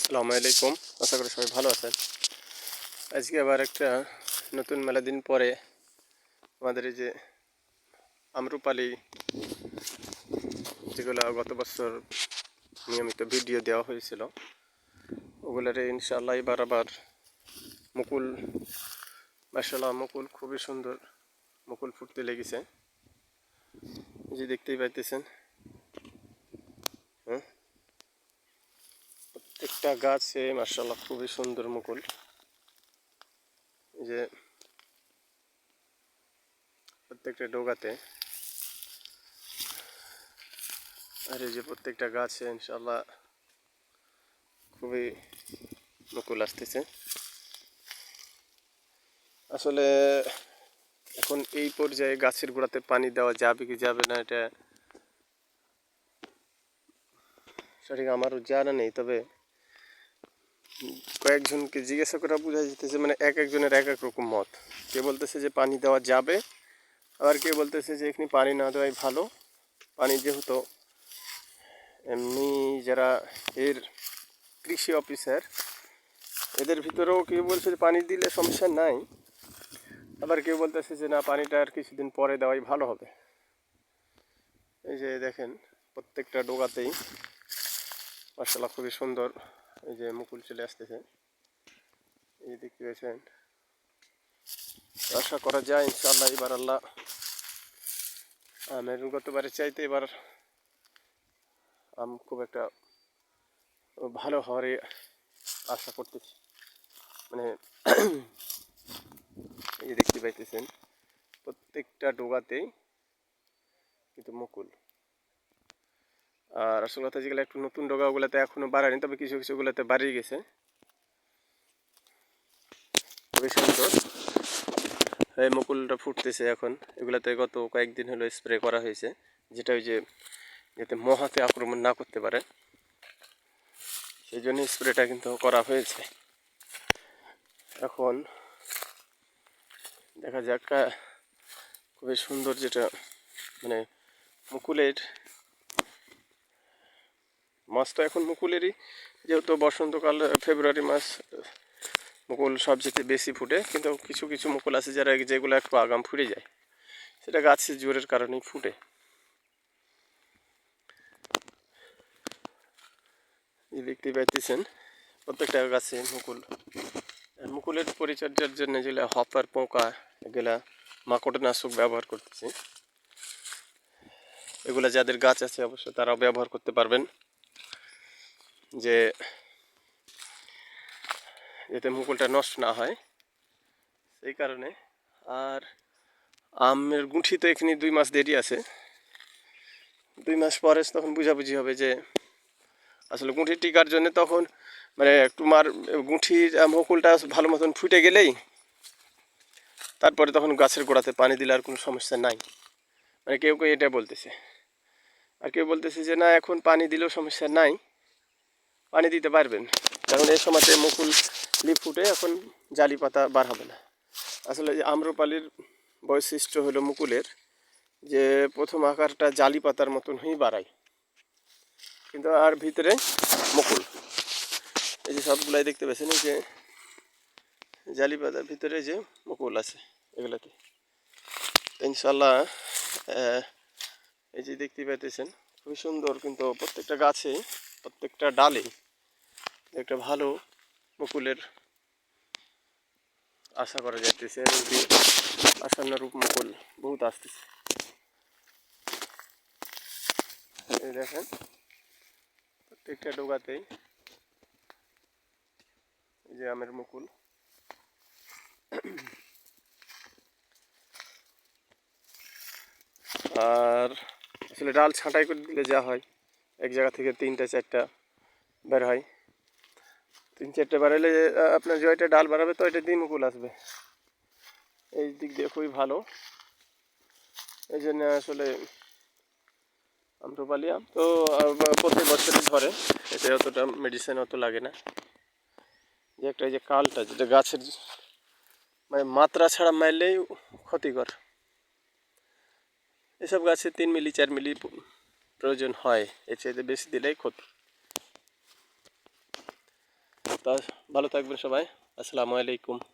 আসসালামু আলাইকুম। আশা করি সবাই ভালো আছেন। আজকে আবার একটা নতুন মেলা দিন পরে আমাদের এই যে আম্রপালি, যেগুলো গত বছর নিয়মিত ভিডিও দেওয়া হয়েছিল, ওগুলারে ইনশাআল্লাহ এবার আবার মুকুল, মাশাআল্লাহ মুকুল খুবই সুন্দর মুকুল ফুটতে লেগেছে। এই যে দেখতেই পাইতেছেন, হ্যাঁ, প্রত্যেকটা গাছে মাশাআল্লাহ খুবই সুন্দর মুকুল। এই যে প্রত্যেকটা ডোগাতে, আর এই যে প্রত্যেকটা গাছে ইনশাআল্লাহ খুবই মুকুল আসতেছে। আসলে এখন এই পর্যায়ে গাছের গোড়াতে পানি দেওয়া যাবে কি যাবে না এটা সঠিক আমারও জানা নেই, তবে কয়েকজনকে জিজ্ঞাসা করা বোঝা যেতেছে, মানে এক একজনের এক এক রকম মত। কে বলতেছে যে পানি দেওয়া যাবে, আবার কেউ বলতেছে যে এখানে পানি না দেওয়াই ভালো। পানি যেহেতু এমনি যারা এর কৃষি অফিসার, এদের ভিতরেও কেউ বলছে যে পানি দিলে সমস্যা নাই, আবার কেউ বলতেছে যে না, পানিটা আর কিছুদিন পরে দেওয়াই ভালো হবে। এই যে দেখেন প্রত্যেকটা ডোগাতেই মাশাআল্লাহ খুবই সুন্দর এই যে মুকুল চলে আসতেছে। এই যে দেখতে পেয়েছেন, আশা করা যায় ইনশাআল্লাহ এবার আল্লাহ আমের গতবারের চাইতে এবার আম খুব একটা ভালো হওয়ার আশা করতেছি। মানে এই যে দেখতে পাইতেছেন প্রত্যেকটা ডোগাতেই কিন্তু মুকুল। আর আসল কথা যেগুলো একটু নতুন ডোগা, ওগুলোতে এখনো বাড়ায়নি, তবে কিছু কিছুগুলোতে বাড়িয়ে গেছে। খুবই সুন্দর এই মুকুলটা ফুটতেছে এখন। এগুলাতে গত কয়েকদিন হলো স্প্রে করা হয়েছে, যেটা ওই যে যাতে মহাতে আক্রমণ না করতে পারে, সেই জন্য স্প্রেটা কিন্তু করা হয়েছে। এখন দেখা যাক, খুবই সুন্দর যেটা মানে মুকুলের মাস তো এখন মুকুলেরই, যেহেতু বসন্তকাল ফেব্রুয়ারি মাস মুকুল সবচেয়ে বেশি ফুটে, কিন্তু কিছু কিছু মুকুল আছে যেগুলো একটু আগাম ফুটে যায়, সেটা গাছের জোরের কারণেই ফুটে। দেখতে পাইতেছেন প্রত্যেকটা গাছে মুকুল। মুকুলের পরিচর্যার জন্য যেগুলো হপার পোকা, এগুলা মাকড়নাশক ব্যবহার করতেছি। এগুলা যাদের গাছ আছে অবশ্য তারাও ব্যবহার করতে পারবেন, যে যাতে মুকুলটা নষ্ট না হয় সেই কারণে। আর আমের গুঁঠি তো এখানে 2 মাস দেরি আছে, 2 মাস পরে তখন বুঝাবুঝি হবে যে আসলে গুঁঠি টিকার জন্য তখন মানে তোমার গুঁঠির মুকুলটা ভালো মতন ফুটে গেলেই তারপরে তখন গাছের গোড়াতে পানি দিলে আর কোনো সমস্যা নাই। মানে কেউ কেউ এটা বলতেছে, আর কেউ বলতেছে যে না, এখন পানি দিলেও সমস্যা নাই, পানি দিতে পারবেন, কারণ এই সময়তে মুকুল লিপ ফুটে, এখন জালি পাতা বার হবে না। আসলে যে আম্রপালির বৈশিষ্ট্য হলো মুকুলের যে প্রথম আকারটা জালি পাতার মতন হয়েই বাড়ায়, কিন্তু আর ভিতরে মুকুল। এই যে সবগুলাই দেখতে পাচ্ছেন, এই যে জালি পাতার ভিতরে যে মুকুল আছে এগুলোতে ইনশাল্লাহ। এই যে দেখতে পাইতেছেন খুবই সুন্দর, কিন্তু প্রত্যেকটা গাছে প্রত্যেকটা ডালে একটা ভালো মুকুলের আশা করা যাইতেছে, এবং আশানুরূপ মুকুল বহুত আসতেছে। এই দেখেন প্রত্যেকটা ডোগাতেই এই যে আমের মুকুল। আর আসলে ডাল ছাঁটাই করে দিলে যা হয়, এক জায়গা থেকে 3টা 4টা বের হয়, 3 4টে বাড়াইলে আপনার জয়টা ডাল বাড়াবে তো এটা দিয়ে মুকুল আসবে। এই দিক দিয়ে খুবই ভালো। এই জন্য আসলে আম্রপালি আম তো প্রত্যেক বছরই ধরে, এতে অতটা মেডিসিন অত লাগে না। যে একটা এই যে কালটা, যেটা গাছের মানে মাত্রা ছাড়া মারলেই ক্ষতিকর, এসব গাছে 3 মিলি 4 মিলি প্রয়োজন হয়, এর চাইতে বেশি দিলেই ক্ষতি। তা ভালো থাকবেন সবাই। আসসালামু আলাইকুম।